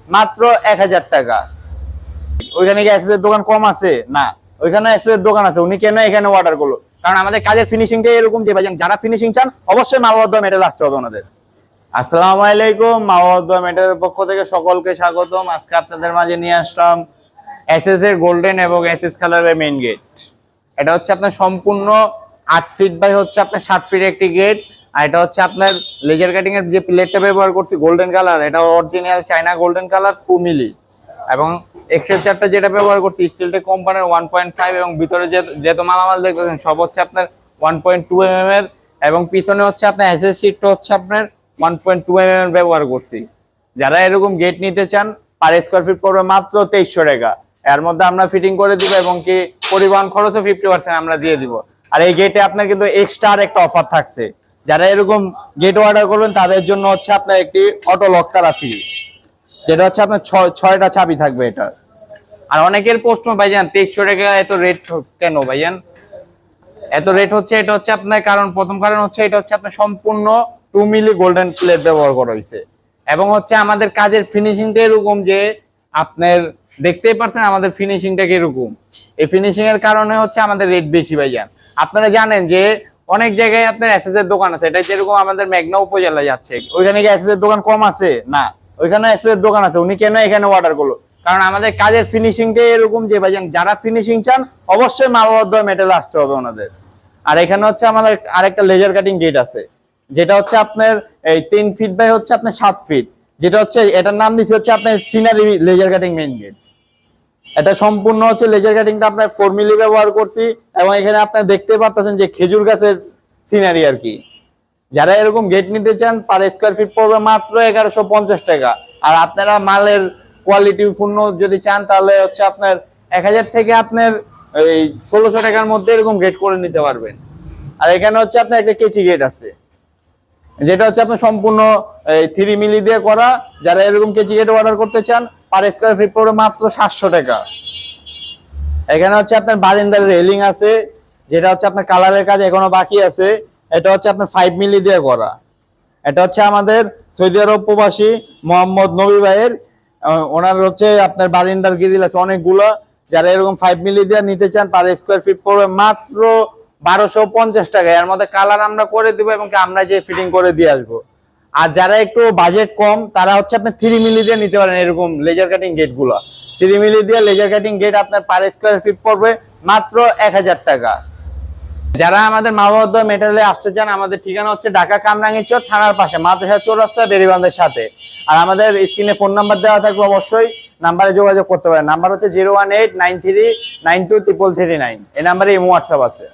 মাত্র 1000 টাকা। ওইখানে কি এসএস এর দোকান কম আছে? না, ওইখানে এসএস এর দোকান আছে। উনি কেন এখানে অর্ডার করলো? কারণ আমাদের কাজের ফিনিশিংটা এরকম যে ভাই যারা ফিনিশিং চান অবশ্যই মাওয়াদ্দা মেটাল আসতে হবে ওনাদের। আসসালামু আলাইকুম, মাওয়াদ্দা মেটালের পক্ষ থেকে সকলকে স্বাগতম। আজকে আপনাদের মাঝে নিয়ে আসলাম এসএস এর গোল্ডেন এবং এসএস কালারের মেইন গেট। এটা হচ্ছে আপনার সম্পূর্ণ 8 ফিট বাই হচ্ছে আপনার 7 ফিট একটি গেট। আর এটা হচ্ছে আপনার লেজার কাটিং এর যে প্লেটটা ব্যবহার করছি গোল্ডেন কালার, এটা অরিজিনাল চায়না গোল্ডেন কালার 2 মিলি। এবং এক্সেল চারটা যেটা ব্যবহার করছি স্টিলটেক কোম্পানির 1.5, এবং ভিতরে যেহেতু মালামাল দেখতেছেন সব হচ্ছে আপনার 1.2 mm এর, এবং পিছনে হচ্ছে আপনার এসএস সিটটা হচ্ছে আপনার 1.2 mm ব্যবহার করছি। যারা এরকম গেট নিতে চান পার স্কয়ার ফিট পড়বে মাত্র 2300 টাকা। এর মধ্যে আমরা ফিটিং করে দিব এবং কি পরিবহন খরচও 50% আমরা দিয়ে দিব। আর এই গেটে আপনার কিন্তু এক্সট্রা একটা অফার থাকছে। যারা এরকম গেট অর্ডার করবেন তাদের জন্য হচ্ছে আপনার একটি অটো লক তালা ফ্রি, যেটা হচ্ছে আপনার 6টা চাবি থাকবে এটা। আর অনেকের প্রশ্ন ভাইজান 2300 টাকা এত রেট কেন ভাইজান? এত রেট হচ্ছে এটা হচ্ছে আপনার প্রথম কারণ হচ্ছে এটা হচ্ছে আপনার সম্পূর্ণ 2 মিলি গোল্ডেন প্লেট ব্যবহার করা হয়েছে, এবং হচ্ছে আমাদের কাজের ফিনিশিংটা এরকম যে আপনার দেখতেই পাচ্ছেন আমাদের ফিনিশিংটা কিরকম। এই ফিনিশিং এর কারণে হচ্ছে আমাদের রেট বেশি ভাইজান। আপনারা জানেন যে অনেক জায়গায় আপনার এসএস এর দোকান আছে, এটা যেরকম আমাদের মেঘনা উপজেলায় যাচ্ছে, ওইখানে কি এসএস এর দোকান কম আছে? না, ওইখানে এসএস এর দোকান আছে। উনি কেন এখানে অর্ডার করলো? কারণ আমাদের কাজের ফিনিশিংটা এরকম যে ভাইজান যারা ফিনিশিং চান অবশ্যই মাওয়াদ্দা মেটাল আসতে হবে ওনাদের। আর এখানে হচ্ছে আমাদের আরেকটা লেজার কাটিং গেট আছে, যেটা হচ্ছে আপনার এই 3 ফিট বাই হচ্ছে আপনার 7 ফিট, যেটা হচ্ছে এটার নাম দিচ্ছে হচ্ছে আপনার scenery laser cutting main gate. এটা সম্পূর্ণ হচ্ছে লেজার কাটিংটা আপনার 4 মিলি ব্যবহার করছি, এবং এখানে আপনারা দেখতে পাচ্ছেন যে খেজুর গাছের সিনারি আর কি। যারা এরকম গেট নিতে চান পার স্কয়ার ফিট পড়বে মাত্র 1150 টাকা। আর আপনারা মালের কোয়ালিটি পূর্ণ যদি চান তাহলে হচ্ছে আপনার 1000 থেকে আপনার এই 1600 টাকার মধ্যে এরকম গেট করে নিতে পারবেন। আর এখানে হচ্ছে আপনার একটা কেচি গেট আছে, যেটা হচ্ছে আপনার সম্পূর্ণ 3 মিলি দিয়ে করা। যারা এরকম কেচি গেট অর্ডার করতে চান পার স্কয়ার ফিট পড়বে মাত্র 700 টাকা। এখানে হচ্ছে আপনার বারান্দার রেলিং আছে, যেটা হচ্ছে আপনার কালারের কাজ এখনো বাকি আছে। এটা হচ্ছে আপনার 5 মিলি দিয়ে করা। এটা হচ্ছে আমাদের সৌদি আরব প্রবাসী মোহাম্মদ নবী ভাইয়ের, ওনার হচ্ছে আপনার বারান্দার গ্রিল আছে অনেকগুলো। যারা এরকম 5 মিলি দিয়ে নিতে চান পার স্কয়ার ফিট পড়বে মাত্র 1250 টাকা। এর মধ্যে কালার আমরা করে দিব এবং আমরা যে ফিটিং করে দিয়ে আসবো। আর যারা একটু বাজেট কম তারা হচ্ছে আপনার 3 মিলি দিয়ে নিতে পারেন এরকম লেজার কাটিং গেট গুলো। 3 মিলি দিয়ে লেজার কাটিং গেট আপনার পার স্কয়ার ফিট পড়বে মাত্র 1000 টাকা। যারা আমাদের মাওয়াদ্দা মেটালে আসতে চান আমাদের ঠিকানা হচ্ছে ঢাকা কামরাঙ্গীরচর থানার পাশে মাদ্রাসা চৌরাস্তা বেরিবাঁধের সাথে। আর আমাদের স্ক্রিনে ফোন নাম্বার দেওয়া থাকবে, অবশ্যই নাম্বারে যোগাযোগ করতে পারেন। নাম্বার হচ্ছে 01893923339। এই নাম্বারে ইমো হোয়াটসঅ্যাপ আছে।